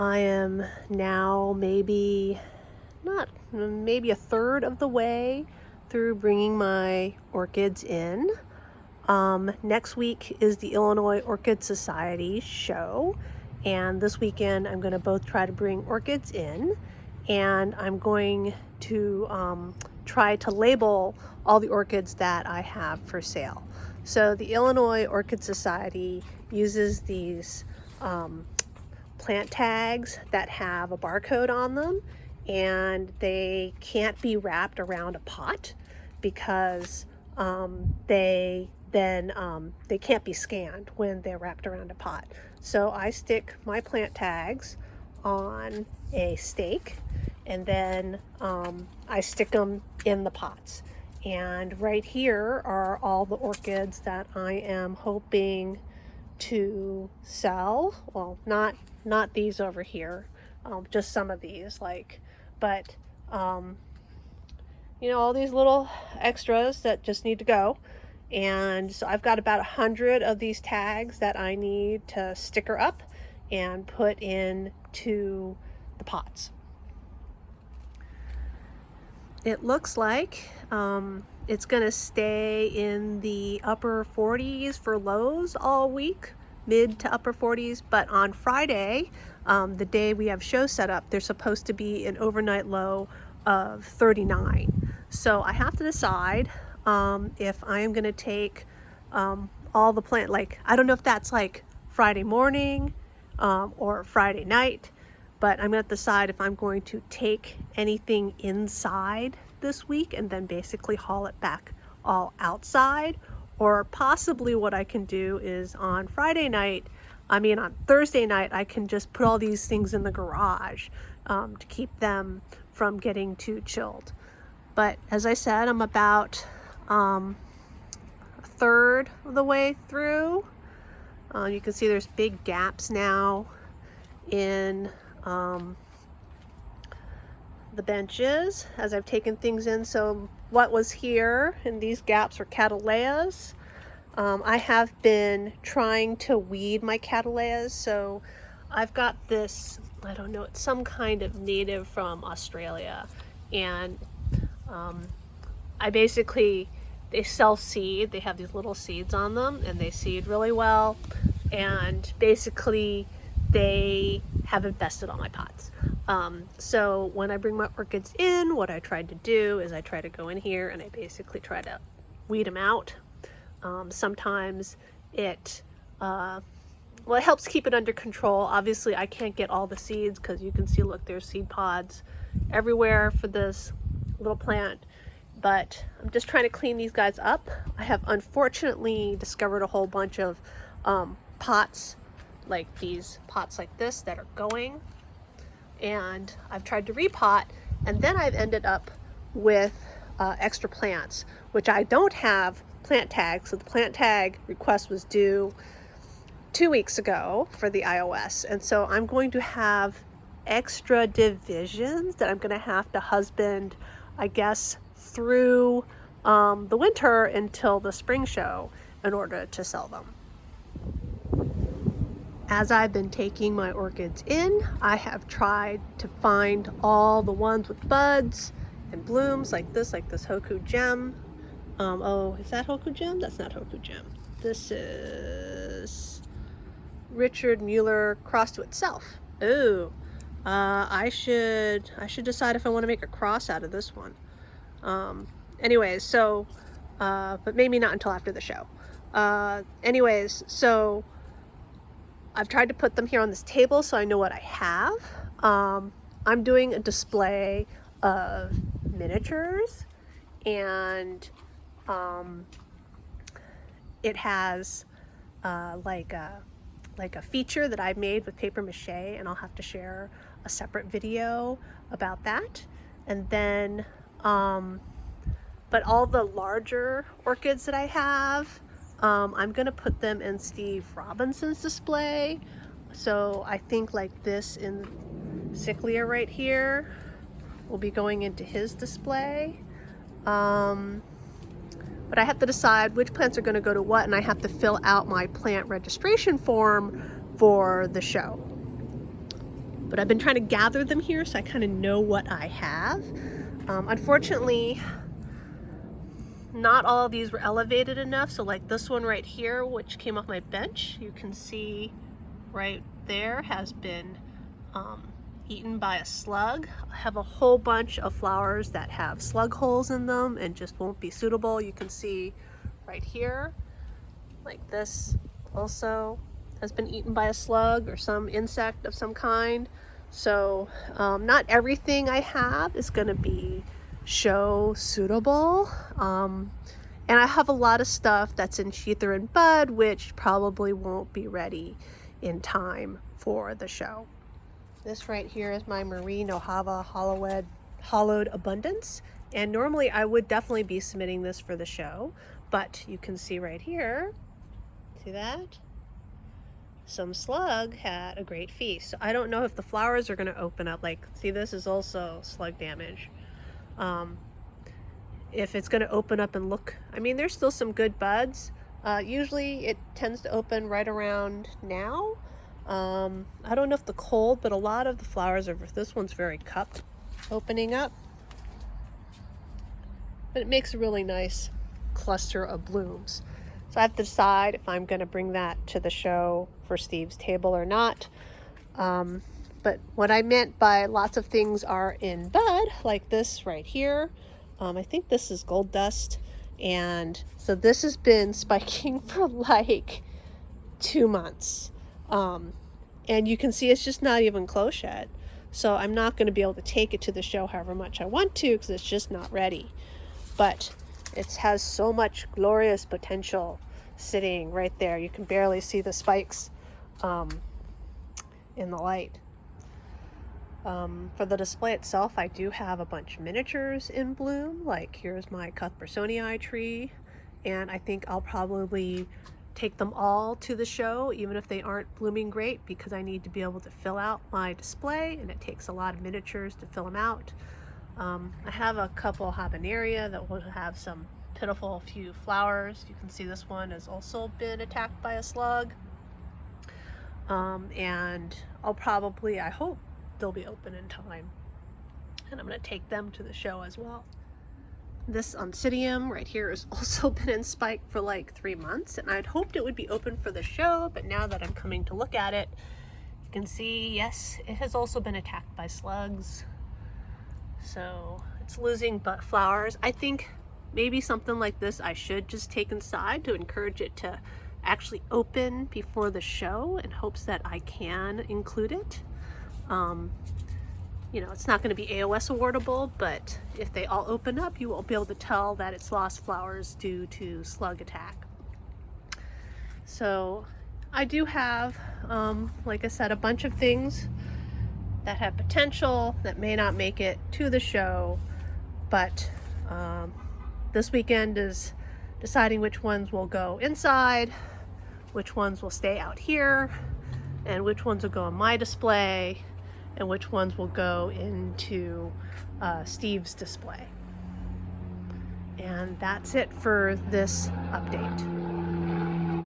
I am now maybe a third of the way through bringing my orchids in. Next week is the Illinois Orchid Society show, and this weekend I'm going to both try to bring orchids in, and I'm going to try to label all the orchids that I have for sale. So the Illinois Orchid Society uses these plant tags that have a barcode on them, and they can't be wrapped around a pot because they can't be scanned when they're wrapped around a pot. So I stick my plant tags on a stake, and then I stick them in the pots. And right here are all the orchids that I am hoping to sell. Well, not these over here, just some of these, but all these little extras that just need to go. And so I've got about 100 of these tags that I need to sticker up and put into the pots. It looks like it's going to stay in the upper 40s for lows all week, mid to upper 40s, but on Friday, the day we have show set up, there's supposed to be an overnight low of 39. So I have to decide if I am going to take all the plant, I don't know if that's like Friday morning or Friday night, but I'm going to decide if I'm going to take anything inside this week and then basically haul it back all outside, or possibly what I can do is on Thursday night, I can just put all these things in the garage to keep them from getting too chilled. But as I said, I'm about a third of the way through. You can see there's big gaps now in the benches as I've taken things in. So what was here in these gaps were cattleyas. I have been trying to weed my cattleyas, so I've got this, I don't know, it's some kind of native from Australia, and they self-seed. They have these little seeds on them, and they seed really well, and basically they have infested all my pots. So when I bring my orchids in, what I tried to do is I try to go in here and I basically try to weed them out. Sometimes it helps keep it under control. Obviously I can't get all the seeds because you can see, look, there's seed pods everywhere for this little plant, but I'm just trying to clean these guys up. I have unfortunately discovered a whole bunch of pots, like these pots like this, that are going, and I've tried to repot, and then I've ended up with extra plants, which I don't have plant tags. So the plant tag request was due 2 weeks ago for the iOS, and so I'm going to have extra divisions that I'm going to have to husband, I guess, through the winter until the spring show in order to sell them. As I've been taking my orchids in, I have tried to find all the ones with buds and blooms like this Hoku gem. Oh, is that Hoku gem? That's not Hoku gem. This is Richard Mueller cross to itself. Ooh, I should decide if I want to make a cross out of this one. Anyways, so, but maybe not until after the show. Anyways, so I've tried to put them here on this table so I know what I have. I'm doing a display of miniatures, and it has like a feature that I've made with paper mache, and I'll have to share a separate video about that. And then but all the larger orchids that I have, I'm gonna put them in Steve Robinson's display. So I think like this in Cyclia right here will be going into his display. But I have to decide which plants are going to go to what, and I have to fill out my plant registration form for the show. but I've been trying to gather them here so I kind of know what I have. Unfortunately, not all of these were elevated enough. So like this one right here, which came off my bench, you can see right there has been eaten by a slug. I have a whole bunch of flowers that have slug holes in them and just won't be suitable. You can see right here, like this also has been eaten by a slug or some insect of some kind. So not everything I have is going to be show suitable. And I have a lot of stuff that's in sheather and bud, which probably won't be ready in time for the show. This right here is my Marine Ohava Hollowed Abundance. And normally I would definitely be submitting this for the show, but you can see right here, see that? Some slug had a great feast. So I don't know if the flowers are gonna open up. Like, see, this is also slug damage. If it's gonna open up and look, I mean, there's still some good buds. Usually it tends to open right around now. I don't know if the cold, but a lot of the flowers are, this one's very cupped opening up. But it makes a really nice cluster of blooms. So I have to decide if I'm gonna bring that to the show for Steve's table or not. But what I meant by lots of things are in bud, like this right here. I think this is gold dust. And so this has been spiking for like 2 months. And you can see it's just not even close yet. So I'm not going to be able to take it to the show however much I want to because it's just not ready. But it has so much glorious potential sitting right there. You can barely see the spikes in the light. For the display itself, I do have a bunch of miniatures in bloom. Like here's my Cuthbertsonii tree, and I think I'll probably take them all to the show, even if they aren't blooming great, because I need to be able to fill out my display, and it takes a lot of miniatures to fill them out. I have a couple habaneria that will have some pitiful few flowers. You can see this one has also been attacked by a slug. And I'll probably, I hope they'll be open in time, and I'm going to take them to the show as well. This Oncidium right here has also been in spike for like 3 months, and I'd hoped it would be open for the show, but now that I'm coming to look at it, you can see, yes, it has also been attacked by slugs. So it's losing but flowers. I think maybe something like this I should just take inside to encourage it to actually open before the show, in hopes that I can include it. You know, it's not going to be AOS awardable, but if they all open up, you won't be able to tell that it's lost flowers due to slug attack. So I do have, like I said, a bunch of things that have potential that may not make it to the show, but this weekend is deciding which ones will go inside, which ones will stay out here, and which ones will go on my display, and which ones will go into Steve's display. And that's it for this update.